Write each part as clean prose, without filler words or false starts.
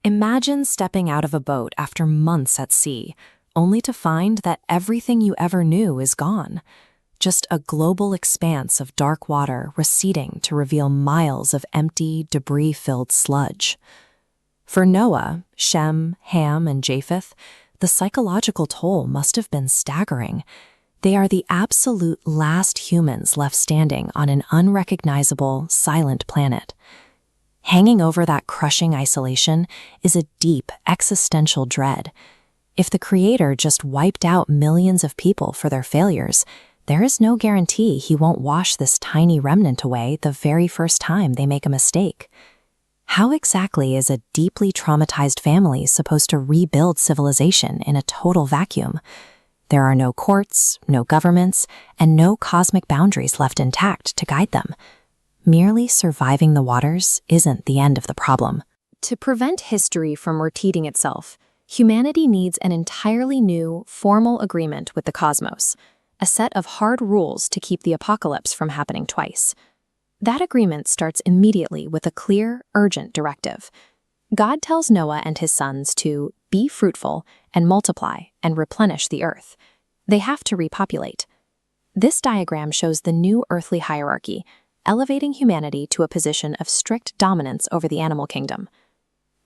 Imagine stepping out of a boat after months at sea, only to find that everything you ever knew is gone. Just a global expanse of dark water receding to reveal miles of empty, debris-filled sludge. For Noah, Shem, Ham, and Japheth, the psychological toll must have been staggering. They are the absolute last humans left standing on an unrecognizable, silent planet. Hanging over that crushing isolation is a deep, existential dread. If the Creator just wiped out millions of people for their failures, there is no guarantee He won't wash this tiny remnant away the very first time they make a mistake. How exactly is a deeply traumatized family supposed to rebuild civilization in a total vacuum? There are no courts, no governments, and no cosmic boundaries left intact to guide them. Merely surviving the waters isn't the end of the problem. To prevent history from repeating itself, humanity needs an entirely new, formal agreement with the cosmos, a set of hard rules to keep the apocalypse from happening twice. That agreement starts immediately with a clear, urgent directive. God tells Noah and his sons to be fruitful and multiply and replenish the earth. They have to repopulate. This diagram shows the new earthly hierarchy, elevating humanity to a position of strict dominance over the animal kingdom.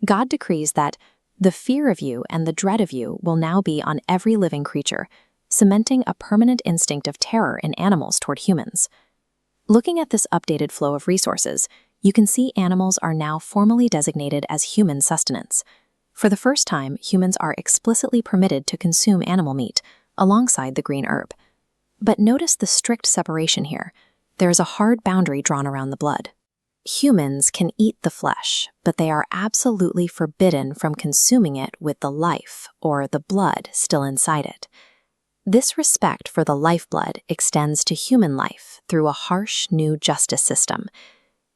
God decrees that the fear of you and the dread of you will now be on every living creature, cementing a permanent instinct of terror in animals toward humans. Looking at this updated flow of resources, you can see animals are now formally designated as human sustenance. For the first time, humans are explicitly permitted to consume animal meat, alongside the green herb. But notice the strict separation here. There is a hard boundary drawn around the blood. Humans can eat the flesh, but they are absolutely forbidden from consuming it with the life, or the blood, still inside it. This respect for the lifeblood extends to human life through a harsh new justice system.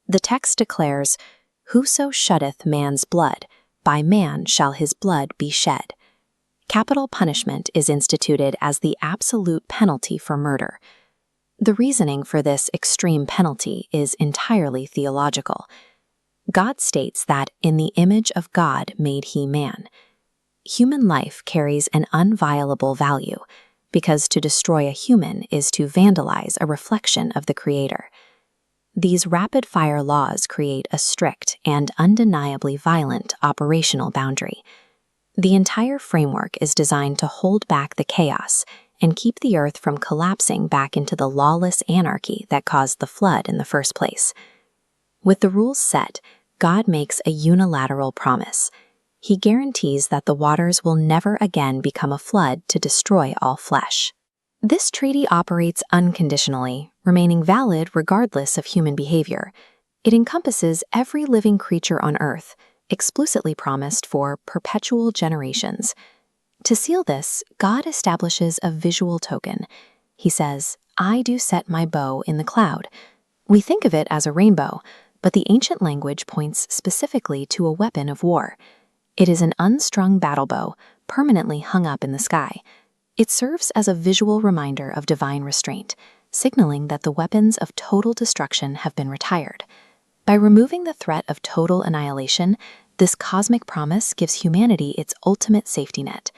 The text declares, "Whoso sheddeth man's blood, by man shall his blood be shed." Capital punishment is instituted as the absolute penalty for murder. The reasoning for this extreme penalty is entirely theological. God states that in the image of God made he man. Human life carries an inviolable value, because to destroy a human is to vandalize a reflection of the Creator. These rapid-fire laws create a strict and undeniably violent operational boundary. The entire framework is designed to hold back the chaos and keep the earth from collapsing back into the lawless anarchy that caused the flood in the first place. With the rules set, God makes a unilateral promise. He guarantees that the waters will never again become a flood to destroy all flesh. This treaty operates unconditionally, remaining valid regardless of human behavior. It encompasses every living creature on earth, explicitly promised for perpetual generations. To seal this, God establishes a visual token. He says, "I do set my bow in the cloud." We think of it as a rainbow, but the ancient language points specifically to a weapon of war. It is an unstrung battle bow, permanently hung up in the sky. It serves as a visual reminder of divine restraint, signaling that the weapons of total destruction have been retired. By removing the threat of total annihilation, this cosmic promise gives humanity its ultimate safety net.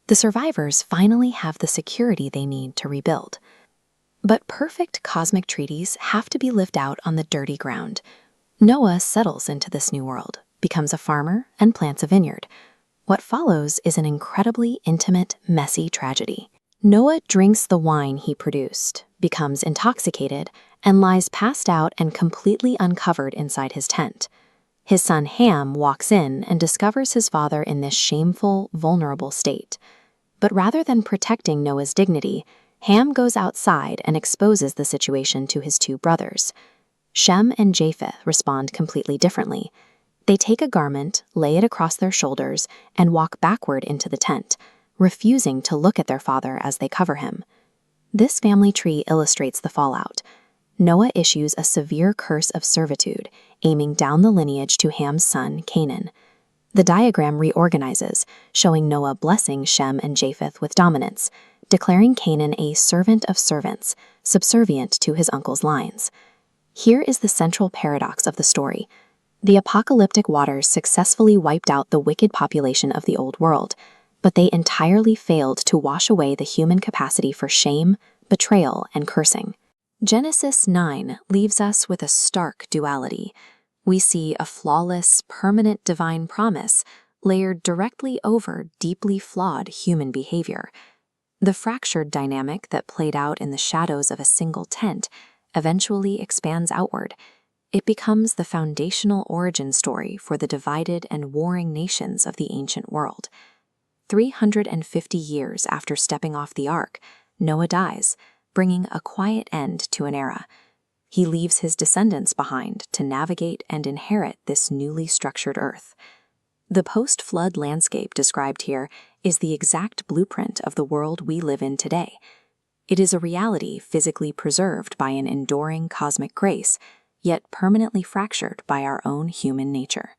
The survivors finally have the security they need to rebuild. But perfect cosmic treaties have to be lived out on the dirty ground. Noah settles into this new world, becomes a farmer, and plants a vineyard. What follows is an incredibly intimate, messy tragedy. Noah drinks the wine he produced, becomes intoxicated, and lies passed out and completely uncovered inside his tent. His son Ham walks in and discovers his father in this shameful, vulnerable state. But rather than protecting Noah's dignity, Ham goes outside and exposes the situation to his two brothers. Shem and Japheth respond completely differently. They take a garment, lay it across their shoulders, and walk backward into the tent, refusing to look at their father as they cover him. This family tree illustrates the fallout. Noah issues a severe curse of servitude, aiming down the lineage to Ham's son, Canaan. The diagram reorganizes, showing Noah blessing Shem and Japheth with dominance, declaring Canaan a servant of servants, subservient to his uncle's lines. Here is the central paradox of the story. The apocalyptic waters successfully wiped out the wicked population of the Old World, but they entirely failed to wash away the human capacity for shame, betrayal, and cursing. Genesis 9 leaves us with a stark duality. We see a flawless, permanent divine promise layered directly over deeply flawed human behavior. The fractured dynamic that played out in the shadows of a single tent eventually expands outward. It becomes the foundational origin story for the divided and warring nations of the ancient world. 350 years after stepping off the ark, Noah dies, bringing a quiet end to an era. He leaves his descendants behind to navigate and inherit this newly structured earth. The post-flood landscape described here is the exact blueprint of the world we live in today. It is a reality physically preserved by an enduring cosmic grace, yet permanently fractured by our own human nature.